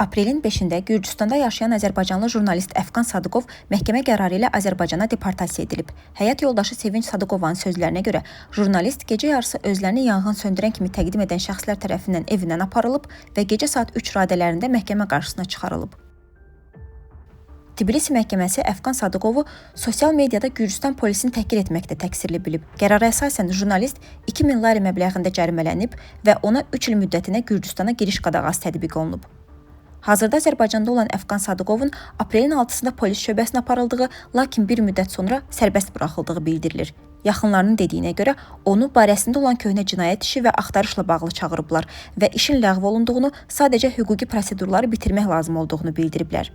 Aprelin 5-də Gürcüstanda yaşayan Azərbaycanlı jurnalist Əfqan Sadıqov məhkəmə qərarı ilə Azərbaycana deportasiya edilib. Həyat yoldaşı Sevinç Sadıqovanın sözlərinə görə, jurnalist gecə yarısı özlərini yanğın söndürən kimi təqdim edən şəxslər tərəfindən evindən aparılıb və gecə saat 3 radələrində məhkəmə qarşısına çıxarılıb. Tbilisi məhkəməsi Əfqan Sadıqovu sosial mediada Gürcüstan polisini təhqir etməkdə təqsirli bilib. Qərara əsasən jurnalist 2000 lari məbləğində cərimələnib və ona 3 il müddətinə Gürcüstana giriş qadağası tətbiq olunub. Hazırda Azərbaycanda olan Əfqan Sadıqovun aprelin 6-sında polis şöbəsinə aparıldığı, lakin bir müddət sonra sərbəst buraxıldığı bildirilir. Yaxınlarının dediyinə görə onu barəsində olan köhnə cinayət işi və axtarışla bağlı çağırıblar və işin ləğv olunduğunu, sadəcə hüquqi prosedurları bitirmək lazım olduğunu bildiriblər.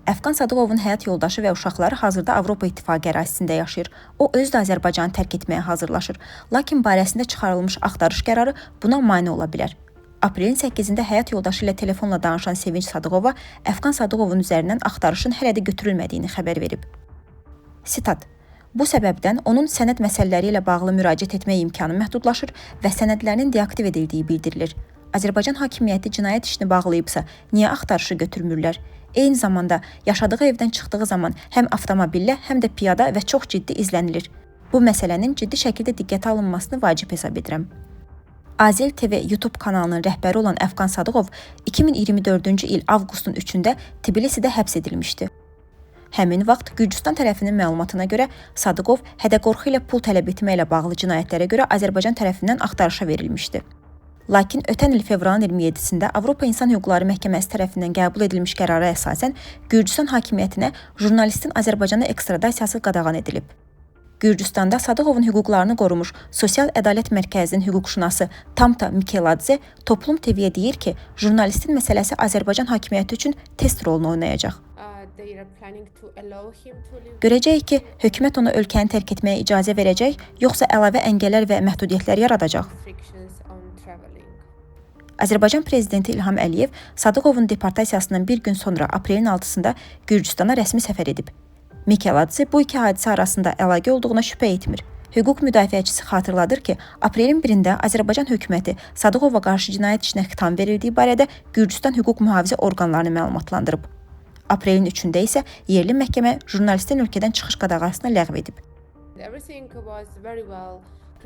Əfqan Sadıqovun həyat yoldaşı və uşaqları hazırda Avropa İttifaqı ərazisində yaşayır. O özü də Azərbaycanı tərk etməyə hazırlaşır. Lakin barəsində çıxarılmış axtarış qərarı buna mane ola bilər. Aprelin 8-də həyat yoldaşı ilə telefonla danışan Sevinç Sadıqova Əfqan Sadıqovun üzərindən axtarışın hələ də götürülmədiyini xəbər verib. Sitat: Bu səbəbdən onun sənəd məsələləri ilə bağlı müraciət etmək imkanı məhdudlaşır və sənədlərinin deaktiv edildiyi bildirilir. Azərbaycan hakimiyyəti cinayət işini bağlayıbsa, niyə axtarışı götürmürlər? Eyni zamanda yaşadığı evdən çıxdığı zaman həm avtomobillə, həm də piyada və çox ciddi izlənilir. Bu məsələnin ciddi şəkildə diqqətə alınmasını vacib hesab edirəm. Azel TV YouTube kanalının rəhbəri olan Əfqan Sadıqov 2024-cü il avqustun 3-də Tbilisidə həbs edilmişdi. Həmin vaxt Gürcüstan tərəfinin məlumatına görə Sadıqov hədə-qorxu ilə pul tələb etməklə bağlı cinayətlərə görə Azərbaycan tərəfindən axtarışa verilmişdi. Lakin ötən il fevralın 27-sində Avropa İnsan Hüquqları Məhkəməsi tərəfindən qəbul edilmiş qərara əsasən Gürcüstan hakimiyyətinə jurnalistin Azərbaycana ekstradasiyası qadağan edilib. Gürcüstanda Sadıqovun hüquqlarını qorumuş Sosial Ədalət Mərkəzinin hüquqşünası Tamta Mikeladze Toplum TV-yə deyir ki, jurnalistin məsələsi Azərbaycan hakimiyyəti üçün test rolunu oynayacaq. Görəcəyik ki, hökumət ona ölkəni tərk etməyə icazə verəcək, yoxsa əlavə əngəllər və məhdudiyyətlər yaradacaq. Azərbaycan prezidenti İlham Əliyev Sadıqovun deportasiyasından bir gün sonra aprelin 6-sında Gürcüstana rəsmi səfər edib. Mikeladze bu iki hadisə arasında əlaqə olduğuna şübhə etmir. Hüquq müdafiəçisi xatırladır ki, aprelin 1-də Azərbaycan hökuməti Sadıqova qarşı cinayət işinə xitam verildiyi barədə Gürcüstan hüquq mühafizə orqanlarını məlumatlandırıb. Aprelin 3-də isə yerli məhkəmə jurnalistin ölkədən çıxış qadağasını ləğv edib.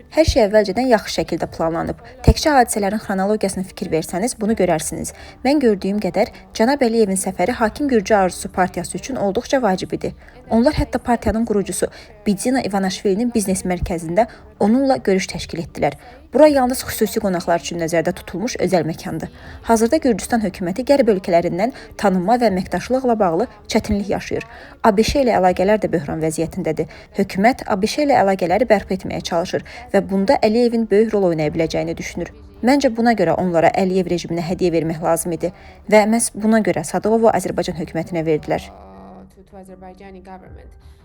Hər şey əvvəlcədən yaxşı şəkildə planlanıb. Təkcə hadisələrin xronologiyasına fikir versəniz, bunu görərsiniz. Mən gördüyüm qədər, Cənab Əliyevin səfəri Hakim Gürcü Arzusu partiyası üçün olduqca vacib idi. Onlar hətta partiyanın qurucusu Bidzina İvanaşvilinin biznes mərkəzində onunla görüş təşkil etdilər. Bura yalnız xüsusi qonaqlar üçün nəzərdə tutulmuş özəl məkandır. Hazırda Gürcüstan hökuməti qərb ölkələrindən tanınma və əməkdaşlıqla bağlı çətinlik yaşayır. ABŞ ilə əlaqələr də böhran vəziyyətindədir. Hökumət ABŞ ilə əlaqələri bərpa etməyə çalışır və bunda Əliyevin böyük rol oynaya biləcəyini düşünür. Məncə buna görə onlara Əliyev rejiminə hədiyyə vermək lazım idi və məhz buna görə Sadıqovu Azərbaycan hökumətinə verdilər.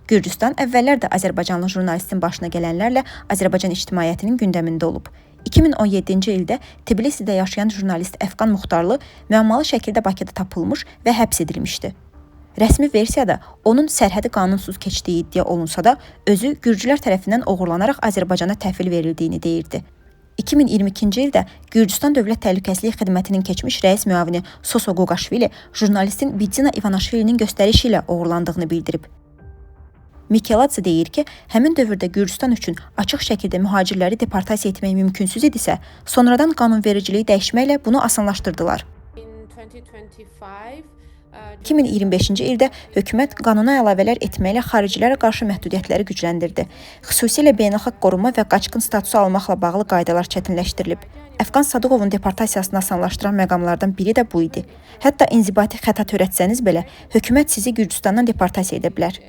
Gürcüstan əvvəllər də Azərbaycanlı jurnalistin başına gələnlərlə Azərbaycan ictimaiyyətinin gündəmində olub. 2017-ci ildə Tbilisidə yaşayan jurnalist Əfqan Muxtarlı müəmmalı şəkildə Bakıda tapılmış və həbs edilmişdi. Rəsmi versiyada onun sərhədi qanunsuz keçdiyi iddia olunsa da, özü Gürcülər tərəfindən oğurlanaraq Azərbaycana təhvil verildiyini deyirdi. 2022-ci ildə Gürcüstan Dövlət Təhlükəsizlik Xidmətinin keçmiş rəis müavini Soso Qoqaşvili jurnalistin Bidzina İvanaşvilinin göstərişi ilə oğurlandığını bildirib. Mikeladze deyir ki, həmin dövrdə Gürcüstan üçün açıq şəkildə mühacirləri deportasiya etmək mümkünsüz idisə, sonradan qanunvericiliyi dəyişməklə bunu asanlaşdırdılar. 2025-ci ildə hökumət qanuna əlavələr etməklə xaricilərə qarşı məhdudiyyətləri gücləndirdi. Xüsusilə beynəlxalq qorunma və qaçqın statusu almaqla bağlı qaydalar çətinləşdirilib. Əfqan Sadıqovun deportasiyasını asanlaşdıran məqamlardan biri də bu idi. Hətta inzibati xəta törətsəniz belə, hökumət sizi Gürcüstandan deportasiya edə bilər.